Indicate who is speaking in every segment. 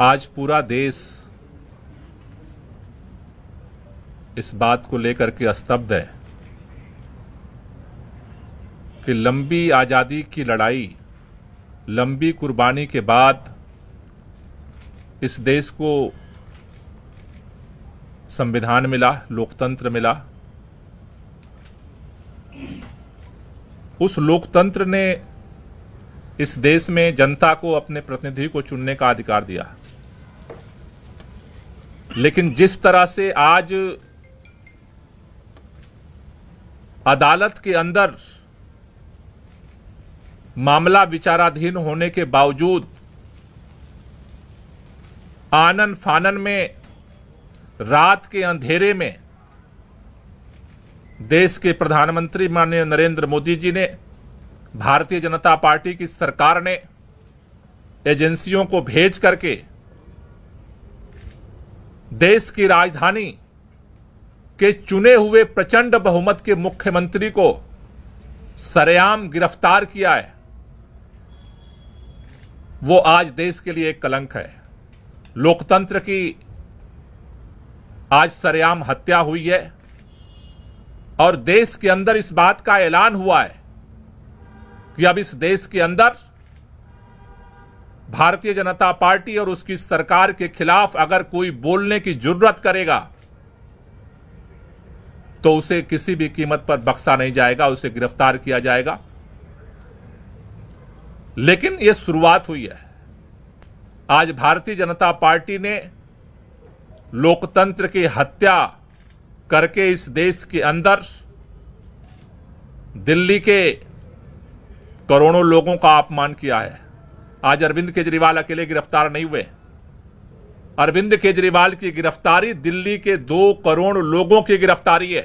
Speaker 1: आज पूरा देश इस बात को लेकर के स्तब्ध है कि लंबी आजादी की लड़ाई, लंबी कुर्बानी के बाद इस देश को संविधान मिला, लोकतंत्र मिला। उस लोकतंत्र ने इस देश में जनता को अपने प्रतिनिधि को चुनने का अधिकार दिया, लेकिन जिस तरह से आज अदालत के अंदर मामला विचाराधीन होने के बावजूद आनन फानन में रात के अंधेरे में देश के प्रधानमंत्री माननीय नरेंद्र मोदी जी ने, भारतीय जनता पार्टी की सरकार ने एजेंसियों को भेज करके देश की राजधानी के चुने हुए प्रचंड बहुमत के मुख्यमंत्री को सरेआम गिरफ्तार किया है, वो आज देश के लिए एक कलंक है। लोकतंत्र की आज सरेआम हत्या हुई है और देश के अंदर इस बात का ऐलान हुआ है कि अब इस देश के अंदर भारतीय जनता पार्टी और उसकी सरकार के खिलाफ अगर कोई बोलने की जुर्रत करेगा तो उसे किसी भी कीमत पर बख्शा नहीं जाएगा, उसे गिरफ्तार किया जाएगा। लेकिन यह शुरुआत हुई है। आज भारतीय जनता पार्टी ने लोकतंत्र की हत्या करके इस देश के अंदर दिल्ली के करोड़ों लोगों का अपमान किया है। आज अरविंद केजरीवाल अकेले गिरफ्तार नहीं हुए। अरविंद केजरीवाल की गिरफ्तारी दिल्ली के 2 करोड़ लोगों की गिरफ्तारी है।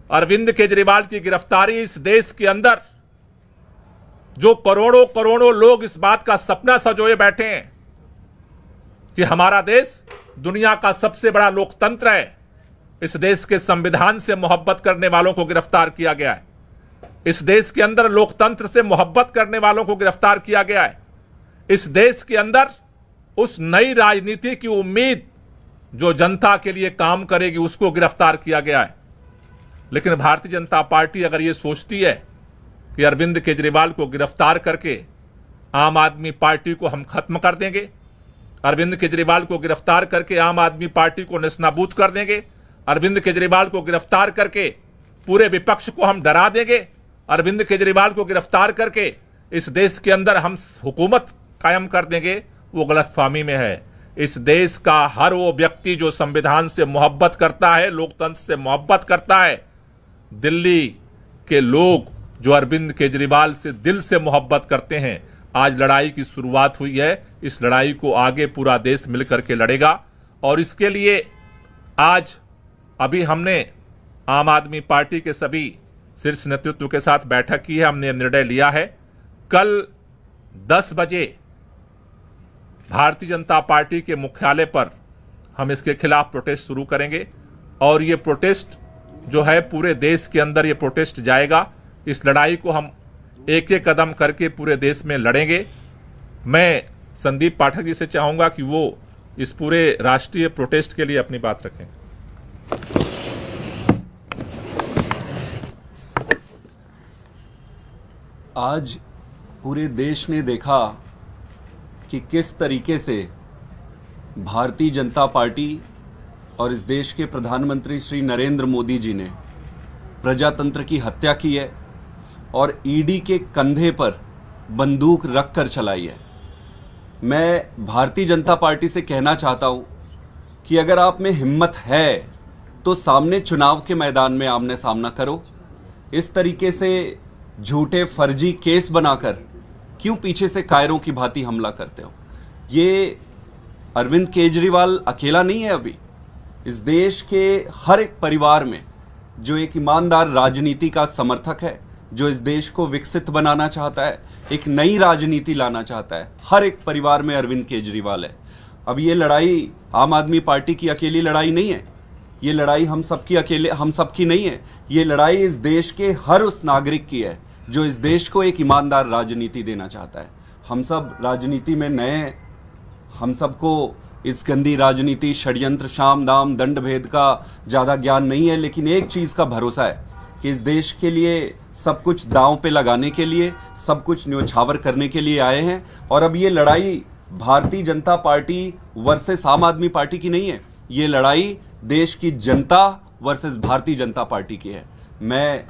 Speaker 1: अरविंद केजरीवाल की गिरफ्तारी इस देश के अंदर जो करोड़ों करोड़ों लोग इस बात का सपना सजोए बैठे हैं कि हमारा देश दुनिया का सबसे बड़ा लोकतंत्र है, इस देश के संविधान से मोहब्बत करने वालों को गिरफ्तार किया गया है। इस देश के अंदर लोकतंत्र से मोहब्बत करने वालों को गिरफ्तार किया गया है। इस देश के अंदर उस नई राजनीति की उम्मीद जो जनता के लिए काम करेगी उसको गिरफ्तार किया गया है। लेकिन भारतीय जनता पार्टी अगर ये सोचती है कि अरविंद केजरीवाल को गिरफ्तार करके आम आदमी पार्टी को हम खत्म कर देंगे, अरविंद केजरीवाल को गिरफ्तार करके आम आदमी पार्टी को नेस्तनाबूद कर देंगे, अरविंद केजरीवाल को गिरफ्तार करके पूरे विपक्ष को हम डरा देंगे, अरविंद केजरीवाल को गिरफ्तार करके इस देश के अंदर हम हुकूमत कायम कर देंगे, वो गलतफहमी में है। इस देश का हर वो व्यक्ति जो संविधान से मोहब्बत करता है, लोकतंत्र से मोहब्बत करता है, दिल्ली के लोग जो अरविंद केजरीवाल से दिल से मोहब्बत करते हैं, आज लड़ाई की शुरुआत हुई है। इस लड़ाई को आगे पूरा देश मिलकर के लड़ेगा और इसके लिए आज अभी हमने आम आदमी पार्टी के सभी शीर्ष नेतृत्व के साथ बैठक की है। हमने निर्णय लिया है कल 10 बजे भारतीय जनता पार्टी के मुख्यालय पर हम इसके खिलाफ प्रोटेस्ट शुरू करेंगे और ये प्रोटेस्ट जो है पूरे देश के अंदर ये प्रोटेस्ट जाएगा। इस लड़ाई को हम एक एक कदम करके पूरे देश में लड़ेंगे। मैं संदीप पाठक जी से चाहूंगा कि वो इस पूरे राष्ट्रीय प्रोटेस्ट के लिए अपनी बात रखें।
Speaker 2: आज पूरे देश ने देखा कि किस तरीके से भारतीय जनता पार्टी और इस देश के प्रधानमंत्री श्री नरेंद्र मोदी जी ने प्रजातंत्र की हत्या की है और ईडी के कंधे पर बंदूक रखकर चलाई है। मैं भारतीय जनता पार्टी से कहना चाहता हूं कि अगर आप में हिम्मत है तो सामने चुनाव के मैदान में आमने सामना करो। इस तरीके से झूठे फर्जी केस बनाकर क्यों पीछे से कायरों की भांति हमला करते हो? ये अरविंद केजरीवाल अकेला नहीं है। अभी इस देश के हर एक परिवार में जो एक ईमानदार राजनीति का समर्थक है, जो इस देश को विकसित बनाना चाहता है, एक नई राजनीति लाना चाहता है, हर एक परिवार में अरविंद केजरीवाल है। अब ये लड़ाई आम आदमी पार्टी की अकेली लड़ाई नहीं है, ये लड़ाई हम सबकी नहीं है। ये लड़ाई इस देश के हर उस नागरिक की है जो इस देश को एक ईमानदार राजनीति देना चाहता है। हम सब राजनीति में नए हैं, हम सबको इस गंदी राजनीति, षड्यंत्र, शाम दाम दंड भेद का ज्यादा ज्ञान नहीं है, लेकिन एक चीज का भरोसा है कि इस देश के लिए सब कुछ दांव पे लगाने के लिए, सब कुछ न्योछावर करने के लिए आए हैं। और अब ये लड़ाई भारतीय जनता पार्टी वर्सेस आम आदमी पार्टी की नहीं है, ये लड़ाई देश की जनता वर्सेस भारतीय जनता पार्टी की है। मैं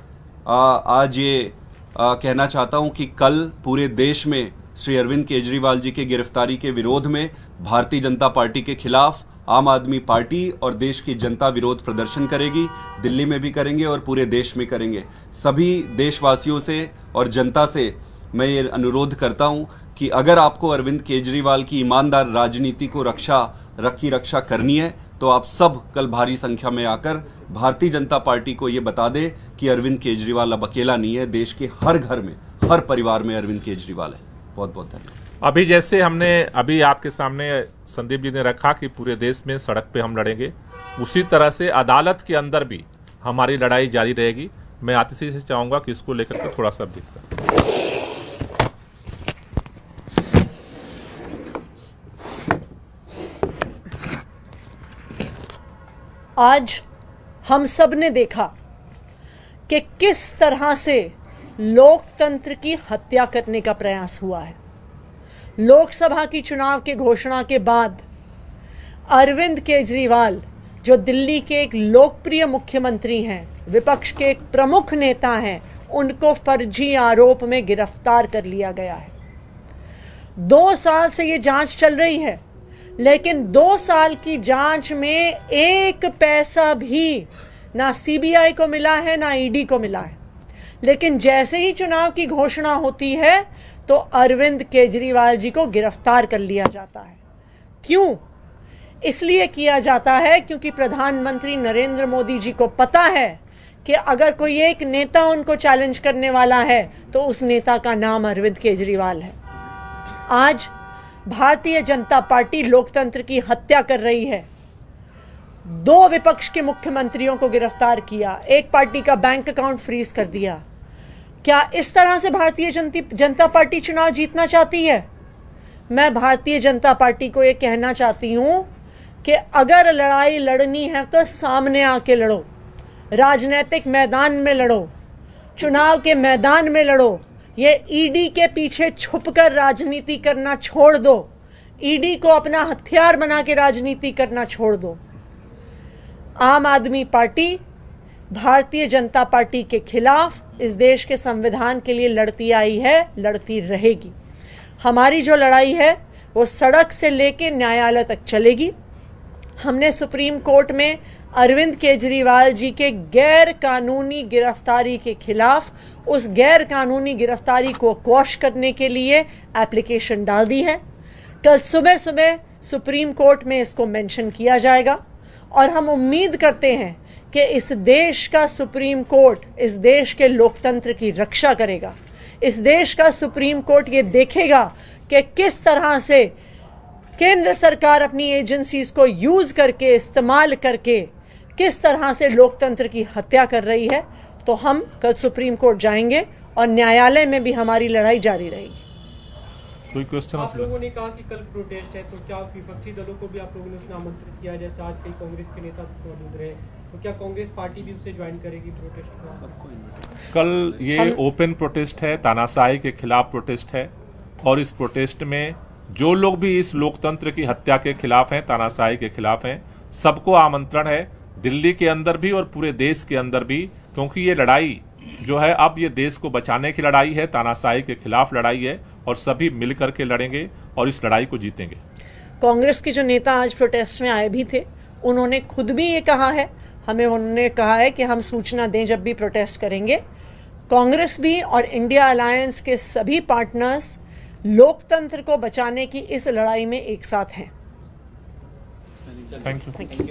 Speaker 2: आज ये कहना चाहता हूं कि कल पूरे देश में श्री अरविंद केजरीवाल जी के गिरफ्तारी के विरोध में भारतीय जनता पार्टी के खिलाफ आम आदमी पार्टी और देश की जनता विरोध प्रदर्शन करेगी। दिल्ली में भी करेंगे और पूरे देश में करेंगे। सभी देशवासियों से और जनता से मैं ये अनुरोध करता हूं कि अगर आपको अरविंद केजरीवाल की ईमानदार राजनीति को रक्षा करनी है तो आप सब कल भारी संख्या में आकर भारतीय जनता पार्टी को ये बता दे कि अरविंद केजरीवाल अब अकेला नहीं है। देश के हर घर में, हर परिवार में अरविंद केजरीवाल है। बहुत बहुत धन्यवाद।
Speaker 1: अभी जैसे हमने अभी आपके सामने संदीप जी ने रखा कि पूरे देश में सड़क पे हम लड़ेंगे, उसी तरह से अदालत के अंदर भी हमारी लड़ाई जारी रहेगी। मैं आतिशी से चाहूंगा कि इसको लेकर के थोड़ा सा ब्रीफ करें।
Speaker 3: आज हम सब ने देखा कि किस तरह से लोकतंत्र की हत्या करने का प्रयास हुआ है। लोकसभा की चुनाव के घोषणा के बाद अरविंद केजरीवाल, जो दिल्ली के एक लोकप्रिय मुख्यमंत्री हैं, विपक्ष के एक प्रमुख नेता हैं, उनको फर्जी आरोप में गिरफ्तार कर लिया गया है। 2 साल से ये जांच चल रही है, लेकिन 2 साल की जांच में एक पैसा भी ना सीबीआई को मिला है ना ईडी को मिला है। लेकिन जैसे ही चुनाव की घोषणा होती है तो अरविंद केजरीवाल जी को गिरफ्तार कर लिया जाता है। क्यों? इसलिए किया जाता है क्योंकि प्रधानमंत्री नरेंद्र मोदी जी को पता है कि अगर कोई एक नेता उनको चैलेंज करने वाला है तो उस नेता का नाम अरविंद केजरीवाल है। आज भारतीय जनता पार्टी लोकतंत्र की हत्या कर रही है। 2 विपक्ष के मुख्यमंत्रियों को गिरफ्तार किया, एक पार्टी का बैंक अकाउंट फ्रीज कर दिया। क्या इस तरह से भारतीय जनता पार्टी चुनाव जीतना चाहती है? मैं भारतीय जनता पार्टी को यह कहना चाहती हूं कि अगर लड़ाई लड़नी है तो सामने आके लड़ो, राजनीतिक मैदान में लड़ो, चुनाव के मैदान में लड़ो। ये ईडी के पीछे छुपकर राजनीति करना छोड़ दो, ईडी को अपना हथियार बना के राजनीति करना छोड़ दो। आम आदमी पार्टी भारतीय जनता पार्टी के खिलाफ इस देश के संविधान के लिए लड़ती आई है, लड़ती रहेगी। हमारी जो लड़ाई है वो सड़क से लेके न्यायालय तक चलेगी। हमने सुप्रीम कोर्ट में अरविंद केजरीवाल जी के गैर कानूनी गिरफ्तारी के खिलाफ, उस गैर कानूनी गिरफ्तारी को क्वॉश करने के लिए एप्लीकेशन डाल दी है। कल सुबह सुबह सुप्रीम कोर्ट में इसको मेंशन किया जाएगा और हम उम्मीद करते हैं कि इस देश का सुप्रीम कोर्ट इस देश के लोकतंत्र की रक्षा करेगा। इस देश का सुप्रीम कोर्ट ये देखेगा कि किस तरह से केंद्र सरकार अपनी एजेंसीज को यूज करके, इस्तेमाल करके किस तरह से लोकतंत्र की हत्या कर रही है। तो हम कल सुप्रीम कोर्ट जाएंगे और न्यायालय में भी हमारी लड़ाई जारी रहेगी।
Speaker 1: कोई क्वेश्चन?
Speaker 4: आप लोगों ने कहा कि कल प्रोटेस्ट है, तो क्या विपक्षी दलों को भी आप लोगों ने उसमें आमंत्रित किया? जैसे आज कई कांग्रेस के नेता मौजूद रहे, तो क्या कांग्रेस पार्टी भी उससे ज्वाइन करेगी प्रोटेस्ट में?
Speaker 1: कल ये ओपन प्रोटेस्ट है, तानाशाही के खिलाफ प्रोटेस्ट है और इस प्रोटेस्ट में जो लोग भी इस लोकतंत्र की हत्या के खिलाफ हैं, तानाशाही के खिलाफ हैं, सबको आमंत्रण है, दिल्ली के अंदर भी और पूरे देश के अंदर भी, क्योंकि ये लड़ाई जो है अब ये देश को बचाने की लड़ाई है, तानाशाही के खिलाफ लड़ाई है और सभी मिलकर के लड़ेंगे और इस लड़ाई को जीतेंगे।
Speaker 3: कांग्रेस के जो नेता आज प्रोटेस्ट में आए भी थे, उन्होंने खुद भी ये कहा है, उन्होंने कहा है कि हम सूचना दें जब भी प्रोटेस्ट करेंगे। कांग्रेस भी और इंडिया अलायंस के सभी पार्टनर्स लोकतंत्र को बचाने की इस लड़ाई में एक साथ हैं।
Speaker 1: Thank you.